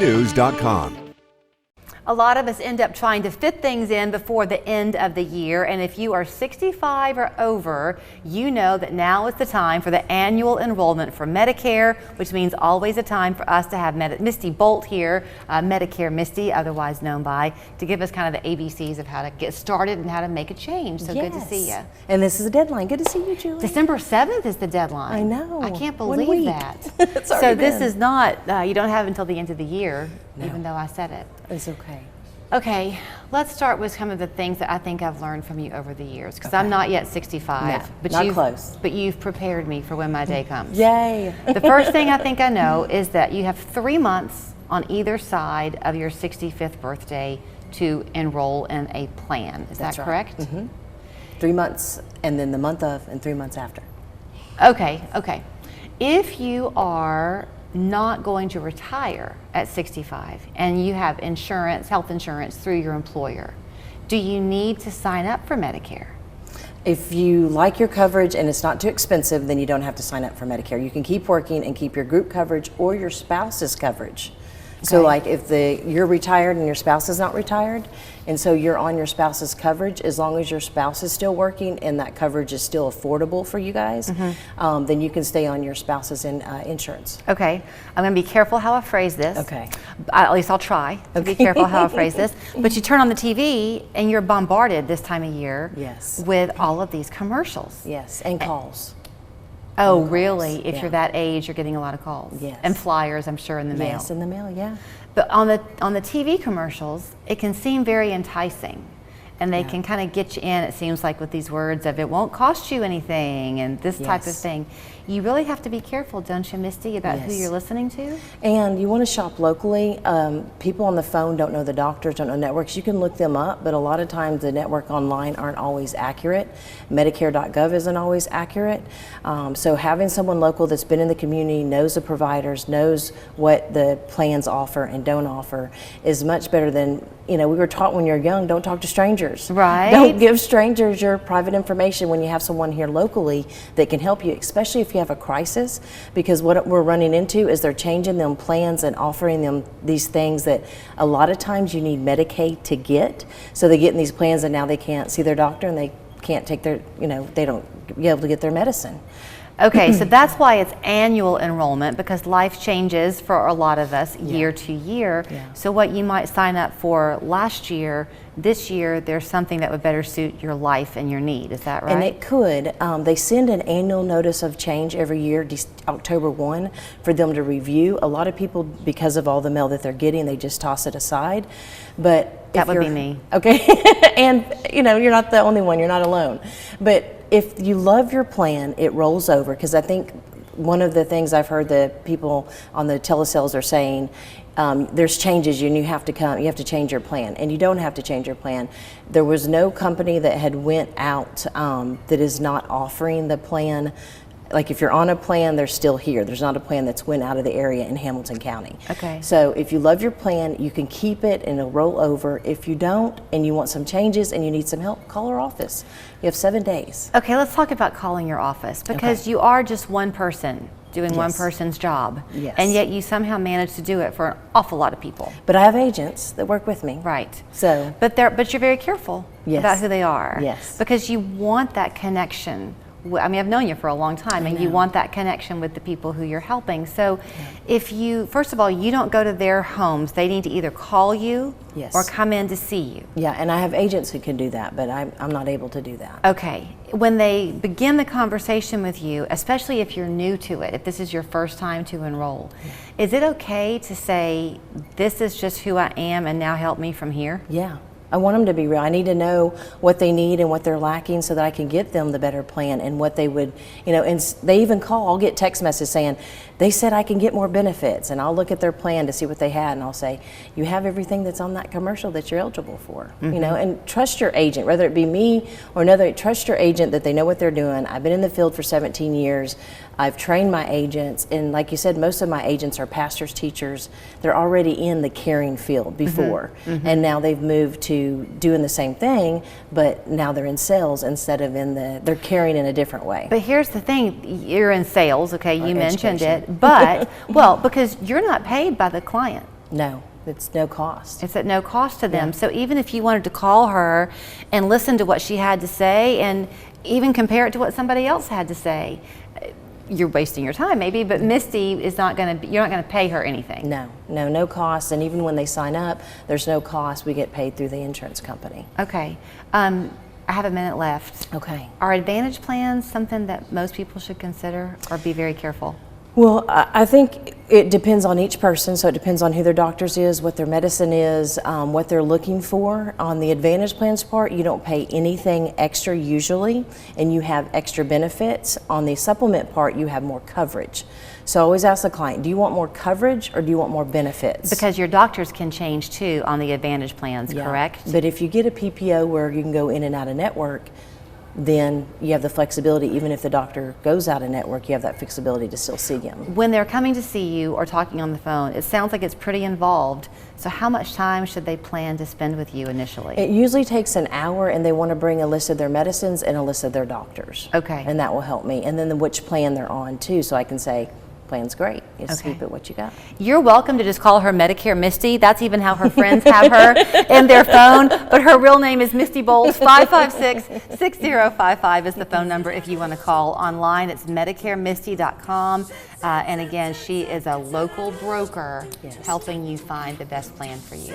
News.com. A lot of us end up trying to fit things in before the end of the year, and if you are 65 or over, you know that now is the time for the annual enrollment for Medicare, which means always a time for us to have Misty Bolt here, Medicare Misty, otherwise known by, to give us kind of the ABCs of how to get started and how to make a change. So good to see you. And this is the deadline. Good to see you, Julie. December 7th is the deadline. I know. I can't believe that. So this is not, you don't have until the end of the year, even though I said it. It's okay. Okay, let's start with some of the things that I think I've learned from you over the years, because I'm not yet 65, no, but not close. But you've prepared me for when my day comes. Yay! The first thing I think I know is that you have 3 months on either side of your 65th birthday to enroll in a plan. Is that correct? Right. Mm-hmm. 3 months, and then the month of, and 3 months after. Okay. If you are not going to retire at 65 and you have insurance, health insurance through your employer, do you need to sign up for Medicare? If you like your coverage and it's not too expensive, then you don't have to sign up for Medicare. You can keep working and keep your group coverage or your spouse's coverage. Okay. So like if you're retired and your spouse is not retired, and so you're on your spouse's coverage, as long as your spouse is still working and that coverage is still affordable for you guys, then you can stay on your spouse's insurance. Okay, I'm going to be careful how I phrase this. Okay. At least I'll try to be careful how I phrase this. But you turn on the TV and you're bombarded this time of year with all of these commercials. Yes, and calls. Oh, really? If you're that age, you're getting a lot of calls. Yes. And flyers, I'm sure, in the mail. Yes, in the mail, yeah. But on the TV commercials, it can seem very enticing. And they can kind of get you in, it seems like, with these words of it won't cost you anything and this type of thing. You really have to be careful, don't you, Misty, about who you're listening to? And you want to shop locally. People on the phone don't know the doctors, don't know networks. You can look them up, but a lot of times the network online aren't always accurate. Medicare.gov isn't always accurate. So having someone local that's been in the community, knows the providers, knows what the plans offer and don't offer is much better than, we were taught when you're young, don't talk to strangers. Right. Don't give strangers your private information when you have someone here locally that can help you, especially if you have a crisis, because what we're running into is they're changing them plans and offering them these things that a lot of times you need Medicaid to get. So they get in these plans and now they can't see their doctor and they can't take their, they don't be able to get their medicine. Okay, so that's why it's annual enrollment, because life changes for a lot of us year to year. So what you might sign up for last year, this year, there's something that would better suit your life and your need. Is that right? And it could. They send an annual notice of change every year, October 1, for them to review. A lot of people, because of all the mail that they're getting, they just toss it aside. But that would be me. Okay, and you're not the only one. You're not alone. But if you love your plan, it rolls over, because I think one of the things I've heard the people on the telesales are saying, there's changes and you have to change your plan, and you don't have to change your plan. There was no company that had went out that is not offering the plan. Like if you're on a plan, they're still here. There's not a plan that's went out of the area in Hamilton County. Okay. So if you love your plan, you can keep it and it'll roll over. If you don't and you want some changes and you need some help, call our office. You have 7 days. Okay, let's talk about calling your office, because you are just one person doing one person's job. Yes. And yet you somehow manage to do it for an awful lot of people. But I have agents that work with me. Right. So. But you're very careful about who they are. Yes. Because you want that connection. I mean, I've known you for a long time, and you want that connection with the people who you're helping. So if you, first of all, you don't go to their homes, they need to either call you or come in to see you. Yeah, and I have agents who can do that, but I'm not able to do that. Okay. When they begin the conversation with you, especially if you're new to it, if this is your first time to enroll, is it okay to say, this is just who I am and now help me from here? Yeah. I want them to be real. I need to know what they need and what they're lacking so that I can get them the better plan and what they would, and they even call. I'll get text messages saying, they said I can get more benefits, and I'll look at their plan to see what they had, and I'll say, you have everything that's on that commercial that you're eligible for, and trust your agent, whether it be me or another, trust your agent that they know what they're doing. I've been in the field for 17 years. I've trained my agents, and like you said, most of my agents are pastors, teachers. They're already in the caring field before, and now they've moved to doing the same thing, but now they're in sales instead of they're caring in a different way. But here's the thing, you're in sales, okay, you mentioned it, but, well, because you're not paid by the client. No, it's no cost. It's at no cost to them. Yeah. So even if you wanted to call her and listen to what she had to say and even compare it to what somebody else had to say, you're wasting your time maybe, but Misty is not going to, you're not going to pay her anything. No cost. And even when they sign up, there's no cost. We get paid through the insurance company. Okay. I have a minute left. Okay. Are Advantage plans something that most people should consider or be very careful? Well, I think it depends on each person, so it depends on who their doctor's is, what their medicine is, what they're looking for. On the Advantage plans part, you don't pay anything extra usually, and you have extra benefits. On the supplement part, you have more coverage. So I always ask the client, do you want more coverage or do you want more benefits? Because your doctors can change too on the Advantage plans, correct? But if you get a PPO where you can go in and out of network, then you have the flexibility. Even if the doctor goes out of network, you have that flexibility to still see him. When they're coming to see you or talking on the phone, it sounds like it's pretty involved. So how much time should they plan to spend with you initially? It usually takes an hour, and they want to bring a list of their medicines and a list of their doctors. Okay. And that will help me. And then which plan they're on too, so I can say, plan's great. You just Okay. keep it what you got. You're welcome to just call her Medicare Misty. That's even how her friends have her in their phone. But her real name is Misty Bolt. 556-6055 is the phone number if you want to call. Online, it's MedicareMisty.com. And again, she is a local broker Yes. helping you find the best plan for you.